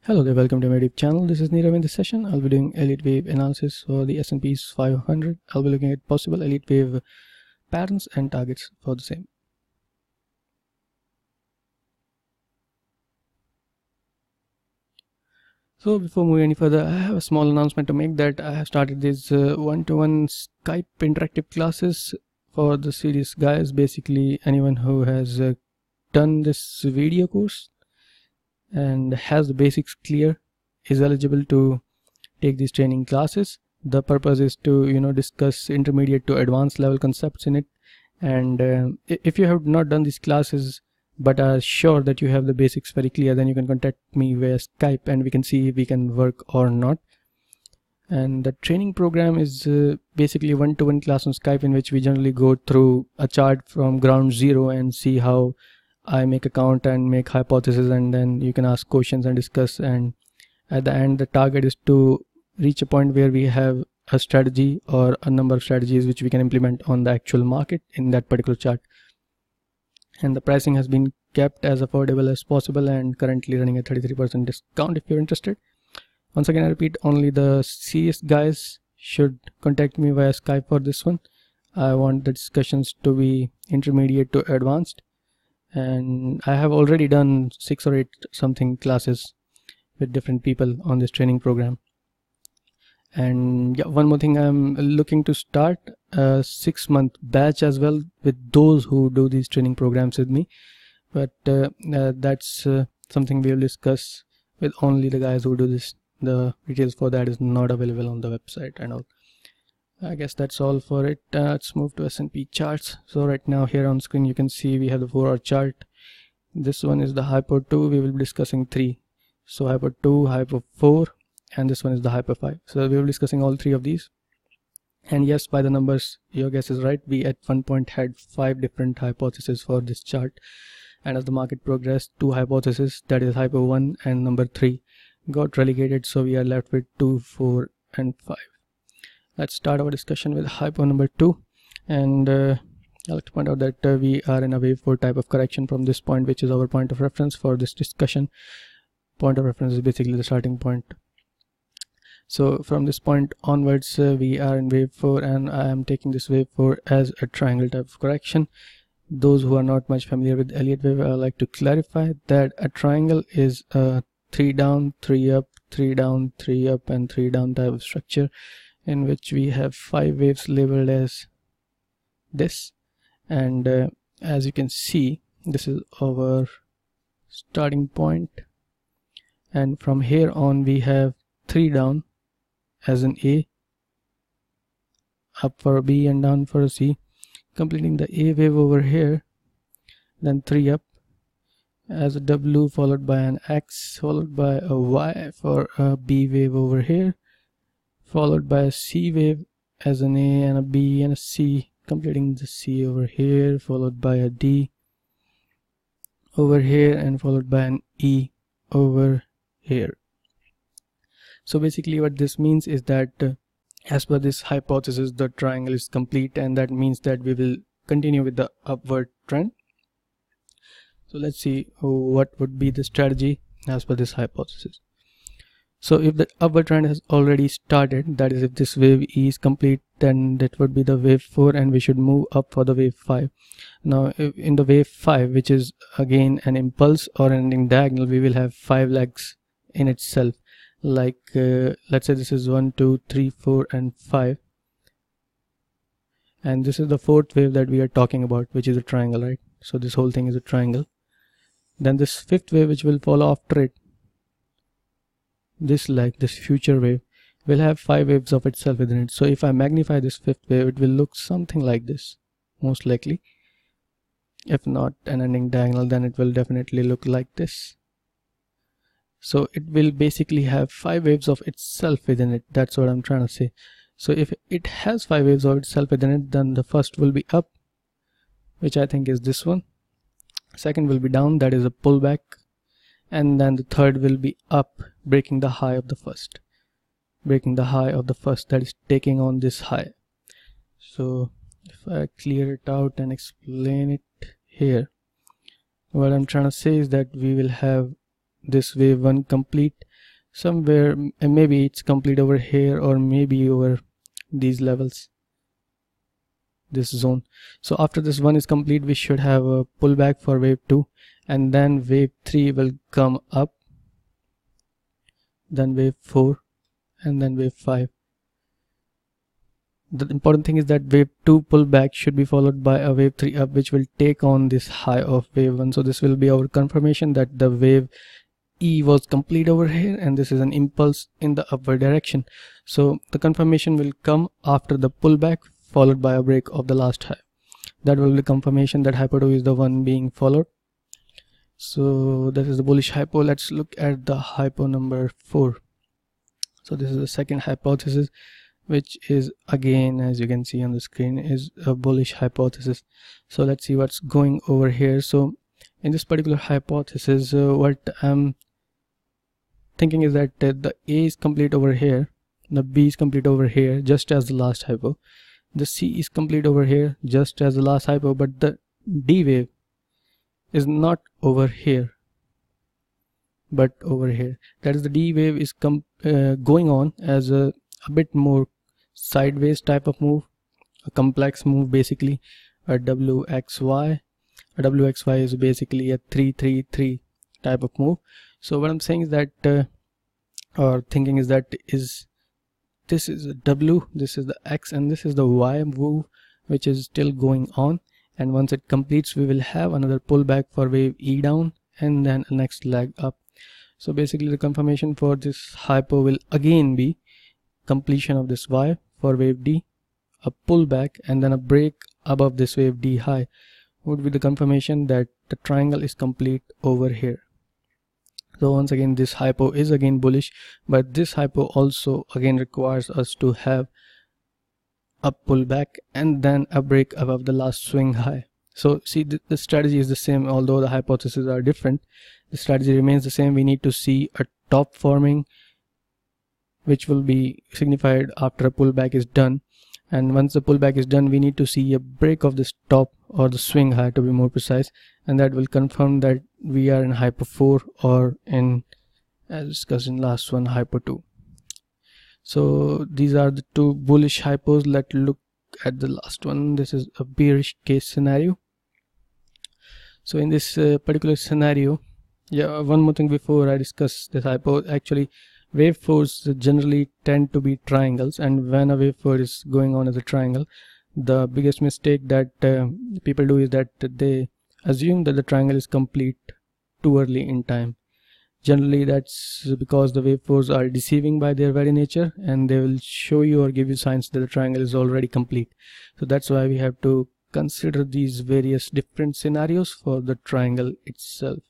Hello there, welcome to my YouTube channel. This is Nirav. In this session, I'll be doing Elliott Wave analysis for the S&P 500. I'll be looking at possible Elliott Wave patterns and targets for the same. So before moving any further, I have a small announcement to make that I have started these one-to-one Skype interactive classes for the serious guys. Basically, anyone who has done this video course and has the basics clear is eligible to take these training classes. The purpose is to discuss intermediate to advanced level concepts in it, and if you have not done these classes but are sure that you have the basics very clear, then you can contact me via Skype and we can see if we can work or not. And the training program is basically one-to-one class on Skype, in which we generally go through a chart from ground zero and see how I make a count and make hypotheses, and then you can ask questions and discuss, and at the end the target is to reach a point where we have a strategy or a number of strategies which we can implement on the actual market in that particular chart. And the pricing has been kept as affordable as possible and currently running at 33% discount if you're interested. Once again, I repeat, only the serious guys should contact me via Skype for this one. I want the discussions to be intermediate to advanced, and I have already done 6 or 8 something classes with different people on this training program. And yeah, one more thing, I'm looking to start a 6-month batch as well with those who do these training programs with me, but that's something we'll discuss with only the guys who do this. The details for that is not available on the website and all. I guess that's all for it. Let's move to S&P charts. So right now here on screen you can see we have the 4-hour chart. This one is the Hypo 2. We will be discussing 3. So Hypo 2, Hypo 4, and this one is the Hypo 5. So we will be discussing all 3 of these. And yes, by the numbers, your guess is right. We at one point had 5 different hypotheses for this chart, and as the market progressed, 2 hypotheses, that is Hypo 1 and number 3, got relegated. So we are left with 2, 4, and 5. Let's start our discussion with Hypo number 2, and I'd like to point out that we are in a wave 4 type of correction from this point, which is our point of reference for this discussion. Point of reference is basically the starting point. So from this point onwards, we are in wave 4, and I am taking this wave 4 as a triangle type of correction. Those who are not much familiar with Elliott Wave, I would like to clarify that a triangle is a 3 down, 3 up, 3 down, 3 up, and 3 down type of structure, in which we have 5 waves labeled as this. And as you can see, this is our starting point, and from here on we have 3 down as an A, up for a B, and down for a C, completing the A wave over here, then 3 up as a W, followed by an X, followed by a Y for a B wave over here, followed by a C wave as an A and a B and a C, completing the C over here, followed by a D over here, and followed by an E over here. So basically what this means is that as per this hypothesis, the triangle is complete, and that means that we will continue with the upward trend. So let's see what would be the strategy as per this hypothesis. So if the upward trend has already started, that is if this wave E is complete, then that would be the wave 4, and we should move up for the wave 5. Now in the wave 5, which is again an impulse or an ending diagonal, we will have 5 legs in itself. Like let's say this is 1, 2, 3, 4, and 5, and this is the 4th wave that we are talking about, which is a triangle, right? So this whole thing is a triangle. Then this 5th wave, which will follow after it, this leg, this future wave, will have 5 waves of itself within it. So if I magnify this 5th wave, it will look something like this, most likely. If not an ending diagonal, then it will definitely look like this. So it will basically have 5 waves of itself within it. That's what I'm trying to say. So if it has 5 waves of itself within it, then the first will be up, which I think is this one. Second will be down, that is a pullback, and then the third will be up, breaking the high of the first. Breaking the high of the first, that is taking on this high. So if I clear it out and explain it here, what I'm trying to say is that we will have this wave 1 complete, somewhere, and maybe it's complete over here or maybe over these levels, this zone. So after this one is complete, we should have a pullback for wave 2, and then wave 3 will come up, then wave 4, and then wave 5. The important thing is that wave 2 pullback should be followed by a wave 3 up, which will take on this high of wave 1. So this will be our confirmation that the wave E was complete over here, and this is an impulse in the upward direction. So the confirmation will come after the pullback followed by a break of the last high. That will be confirmation that hypo 2 is the one being followed. So that is the bullish hypo. Let's look at the hypo number 4. So this is the second hypothesis, which is, again, as you can see on the screen, is a bullish hypothesis. So let's see what's going over here. So in this particular hypothesis, what I'm thinking is that the A is complete over here, the B is complete over here, just as the last hypo. The C is complete over here, just as the last hypo, but the D wave is not over here, but over here. That is, the D wave is going on as a bit more sideways type of move, a complex move, basically a WXY. A WXY is basically a 3-3-3 type of move. So what I'm saying is that or thinking is that this is a W, this is the X, and this is the Y move, which is still going on, and once it completes we will have another pullback for wave E down and then a next leg up. So basically the confirmation for this hypo will again be completion of this Y for wave D, a pullback, and then a break above this wave D high would be the confirmation that the triangle is complete over here. So once again, this hypo is again bullish, but this hypo also again requires us to have a pullback and then a break above the last swing high. So see, the strategy is the same, although the hypotheses are different. The strategy remains the same. We need to see a top forming, which will be signified after a pullback is done, and once the pullback is done we need to see a break of this top, or the swing high to be more precise, and that will confirm that we are in hypo 4 or in, as discussed in last one, hypo 2. So these are the two bullish hypos. Let's look at the last one. This is a bearish case scenario. So in this particular scenario, one more thing before I discuss this hypo. Actually, wave 4s generally tend to be triangles, and when a wave 4 is going on as a triangle, the biggest mistake that people do is that they assume that the triangle is complete too early in time. Generally that's because the wave 4s are deceiving by their very nature, and they will show you or give you signs that the triangle is already complete. So that's why we have to consider these various different scenarios for the triangle itself.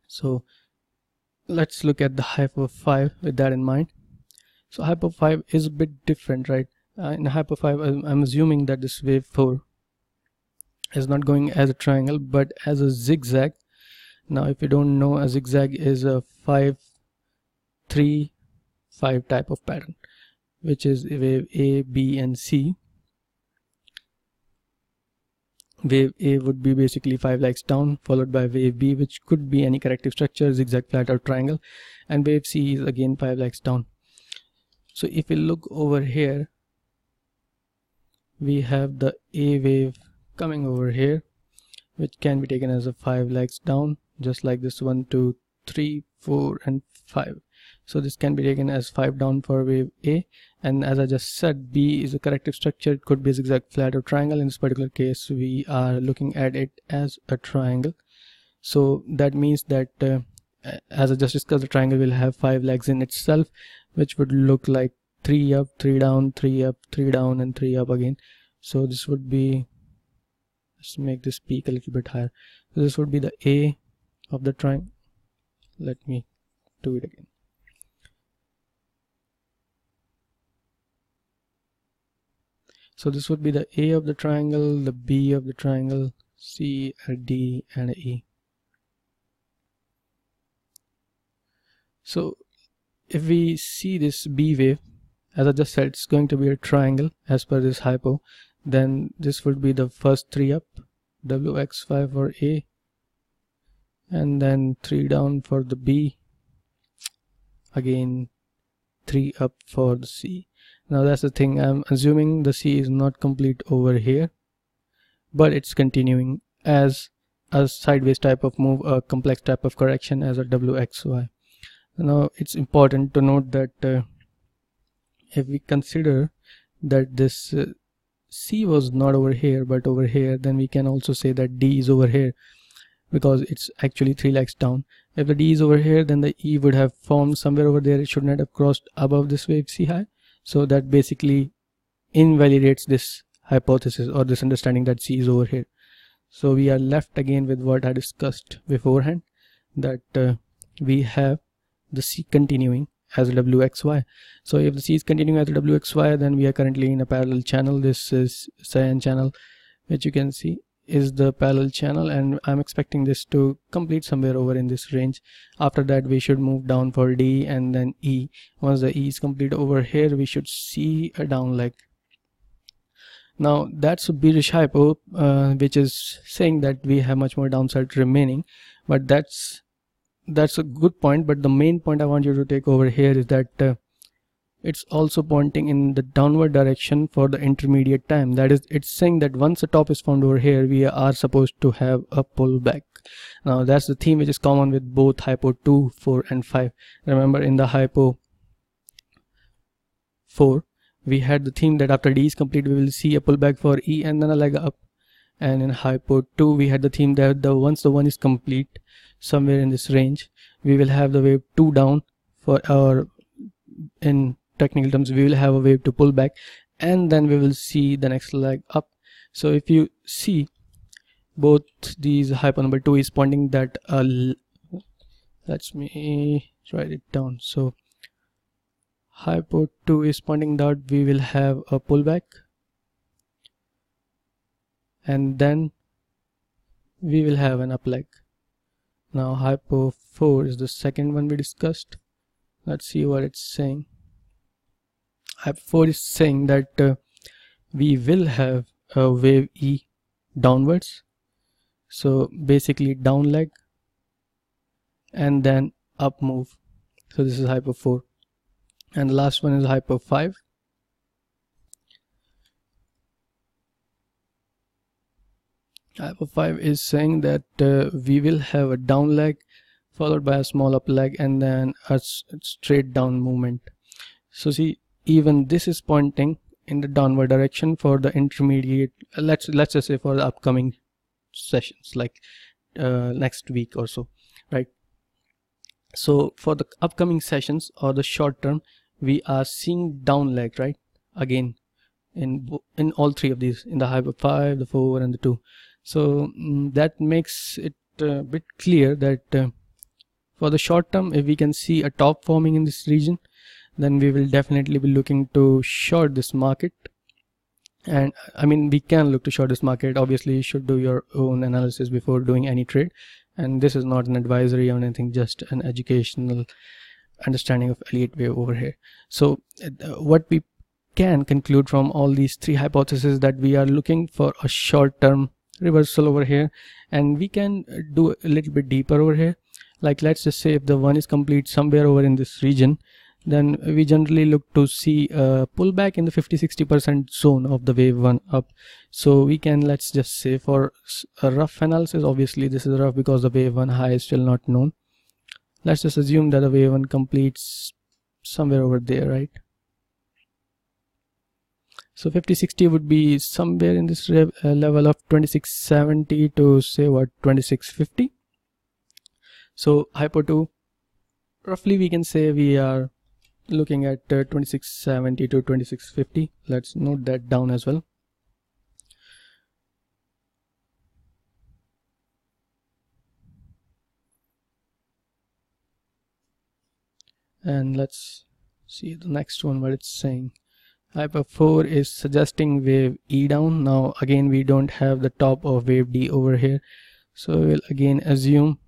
So let's look at the hypo 5 with that in mind. So hypo 5 is a bit different, right? In hypo 5 I'm assuming that this wave 4 is not going as a triangle but as a zigzag. Now if you don't know, a zigzag is a 5-3-5 type of pattern, which is wave A, B and C. Wave A would be basically 5 legs down, followed by wave B, which could be any corrective structure, zigzag, flat or triangle, and wave C is again 5 legs down. So if we look over here, we have the A wave coming over here, which can be taken as a 5 legs down, just like this 1, 2, 3, 4 and 5. So this can be taken as 5 down for wave A, and as I just said, B is a corrective structure. It could be a zigzag, flat or triangle. In this particular case we are looking at it as a triangle. So that means that as I just discussed, the triangle will have 5 legs in itself, which would look like 3 up, 3 down, 3 up, 3 down and 3 up again. So this would be, let's make this peak a little bit higher. So this would be the A of the triangle. Let me do it again. So this would be the A of the triangle, the B of the triangle, C, a D and a E. So if we see this B wave, as I just said, it's going to be a triangle as per this hypo. Then this would be the first 3 up, WX5 for A, and then 3 down for the B, again 3 up for the C. Now that's the thing, I'm assuming the C is not complete over here, but it's continuing as a sideways type of move, a complex type of correction as a WXY. Now it's important to note that if we consider that this C was not over here but over here, then we can also say that D is over here because it's actually 3 legs down. If the D is over here, then the E would have formed somewhere over there. It should not have crossed above this wave C high. So that basically invalidates this hypothesis or this understanding that C is over here. So we are left again with what I discussed beforehand, that we have the C continuing as a WXY. So if the C is continuing as a WXY, then we are currently in a parallel channel. This is cyan channel, which you can see is the parallel channel, and I'm expecting this to complete somewhere over in this range. After that we should move down for D and then E. Once the E is complete over here, we should see a down leg. Now that's a bearish hypo, which is saying that we have much more downside remaining, but that's a good point. But the main point I want you to take over here is that it's also pointing in the downward direction for the intermediate time. That is, it's saying that once a top is formed over here, we are supposed to have a pullback. Now that's the theme which is common with both hypo 2, 4 and 5. Remember, in the hypo 4 we had the theme that after D is complete we will see a pullback for E and then a leg up, and in hypo 2 we had the theme that once the 1 is complete somewhere in this range, we will have the wave 2 down for our, in technical terms, we will have a wave to pull back, and then we will see the next leg up. So if you see, both these hypo number 2 is pointing that let me write it down. So hypo 2 is pointing that we will have a pullback, and then we will have an up leg. Now hypo 4 is the second one we discussed. Let's see what it's saying. Hypo 4 is saying that we will have a wave E downwards, so basically down leg and then up move. So this is hypo 4, and the last one is hypo 5. Hypo 5 is saying that we will have a down leg followed by a small up leg and then a straight down movement. So see, even this is pointing in the downward direction for the intermediate, let's just say for the upcoming sessions, like next week or so, right? So for the upcoming sessions or the short term, we are seeing down leg, right? Again, in all three of these, in the hypo 5, the 4 and the 2. So that makes it a bit clear that for the short term, if we can see a top forming in this region, then we will definitely be looking to short this market. And I mean, we can look to short this market. Obviously you should do your own analysis before doing any trade, and this is not an advisory or anything, just an educational understanding of Elliott Wave over here. So what we can conclude from all these three hypotheses, that we are looking for a short term reversal over here, and we can do a little bit deeper over here. Like let's just say if the one is complete somewhere over in this region, then we generally look to see a pullback in the 50-60% zone of the wave 1 up. So we can, let's just say, for a rough analysis, obviously this is rough because the wave 1 high is still not known. Let's just assume that the wave 1 completes somewhere over there, right? So 50-60 would be somewhere in this level of 2670 to say what, 2650. So hypo 2, roughly we can say we are looking at 2670 to 2650. Let's note that down as well. And let's see the next one, what it's saying. Hypo 4 is suggesting wave E down. Now again, we don't have the top of wave D over here, so we'll again assume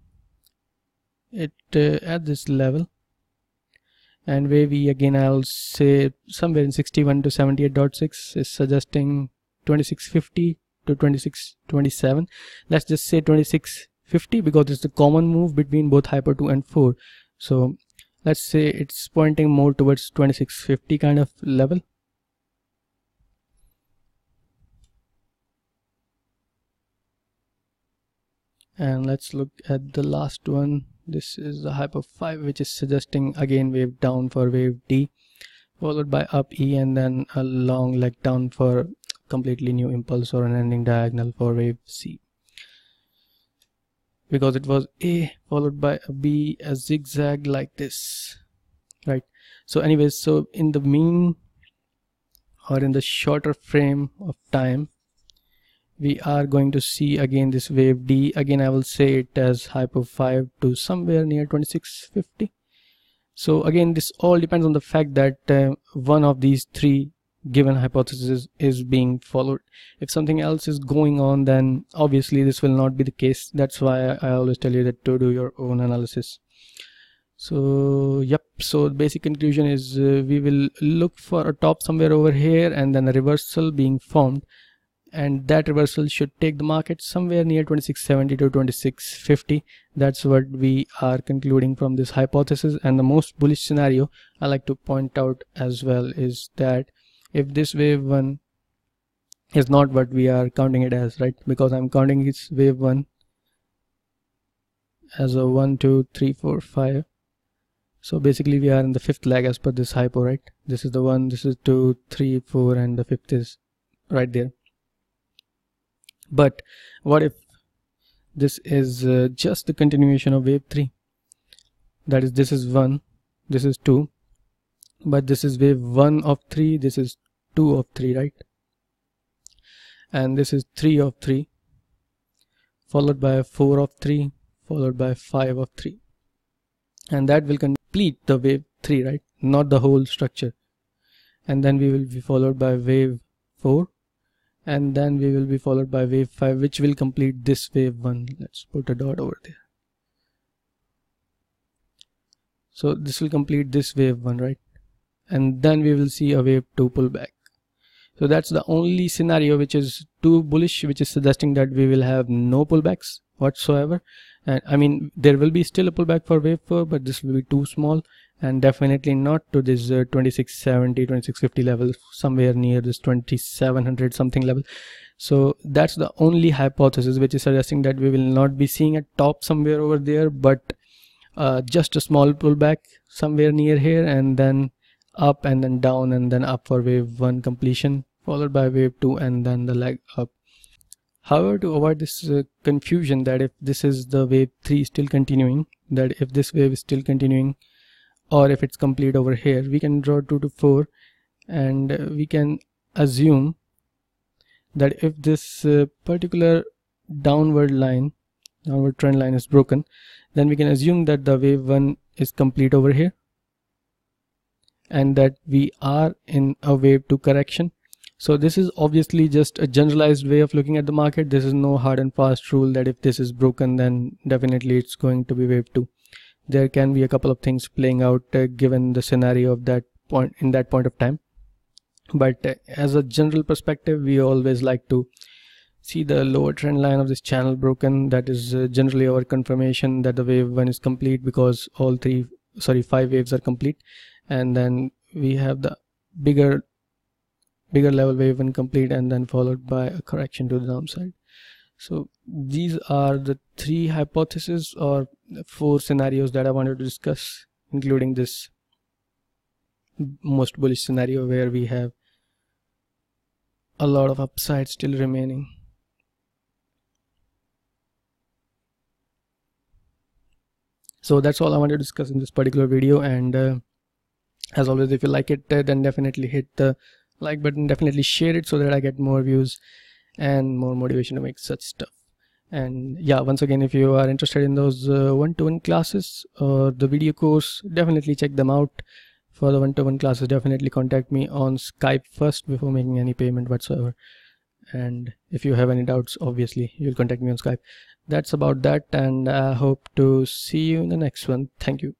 it at this level. And wave E, again I'll say somewhere in 61 to 78.6 is suggesting 2650 to 2627. Let's just say 2650 because it's the common move between both hypo 2 and 4. So let's say it's pointing more towards 2650 kind of level. And let's look at the last one. This is the hype of 5, which is suggesting again wave down for wave D, followed by up E, and then a long leg down for completely new impulse or an ending diagonal for wave C, because it was A followed by a B, a zigzag like this, right? So anyways, so in the mean or in the shorter frame of time, we are going to see again this wave D. Again, I will say it as hype of 5 to somewhere near 2650. So again, this all depends on the fact that one of these three given hypotheses is being followed. If something else is going on, then obviously this will not be the case. That's why I always tell you that to do your own analysis. So yep, so the basic conclusion is we will look for a top somewhere over here and then a reversal being formed, and that reversal should take the market somewhere near 2670 to 2650. That's what we are concluding from this hypothesis. And the most bullish scenario I like to point out as well is that if this wave 1 is not what we are counting it as, right? Because I'm counting this wave 1 as a 1 2 3 4 5. So basically we are in the fifth leg as per this hypo, right? This is the 1, this is 2 3 4, and the fifth is right there. But what if this is just the continuation of wave 3? That is, this is 1, this is 2, but this is wave 1 of 3, this is 2 of 3, right? And this is 3 of 3, followed by 4 of 3, followed by 5 of 3. And that will complete the wave 3, right? Not the whole structure. And then we will be followed by wave 4. And then we will be followed by wave 5, which will complete this wave 1. Let's put a dot over there. So this will complete this wave 1, right? And then we will see a wave 2 pullback. So that's the only scenario which is too bullish, which is suggesting that we will have no pullbacks whatsoever. And I mean, there will be still a pullback for wave 4, but this will be too small, and definitely not to this 2670 2650 level, somewhere near this 2700 something level. So that's the only hypothesis which is suggesting that we will not be seeing a top somewhere over there, but just a small pullback somewhere near here, and then up and then down and then up for wave 1 completion, followed by wave 2 and then the leg up. However, to avoid this confusion that if this is the wave 3 still continuing, that if this wave is still continuing, or if it's complete over here, we can draw 2 to 4, and we can assume that if this particular downward trend line is broken, then we can assume that the wave 1 is complete over here, and that we are in a wave 2 correction. So this is obviously just a generalized way of looking at the market. This is no hard and fast rule that if this is broken, then definitely it's going to be wave 2. There can be a couple of things playing out given the scenario of that point in that point of time. But as a general perspective, we always like to see the lower trend line of this channel broken. That is generally our confirmation that the wave 1 is complete, because all 5 waves are complete, and then we have the bigger level wave 1 complete, and then followed by a correction to the downside. So these are the 3 hypotheses or 4 scenarios that I wanted to discuss, including this most bullish scenario where we have a lot of upside still remaining. So that's all I wanted to discuss in this particular video, and as always, if you like it, then definitely hit the like button, definitely share it so that I get more views and more motivation to make such stuff. And yeah, once again, if you are interested in those one-to-one classes or the video course, definitely check them out. For the one-to-one classes, definitely contact me on Skype first before making any payment whatsoever. And if you have any doubts, obviously you'll contact me on Skype. That's about that, and I hope to see you in the next one. Thank you.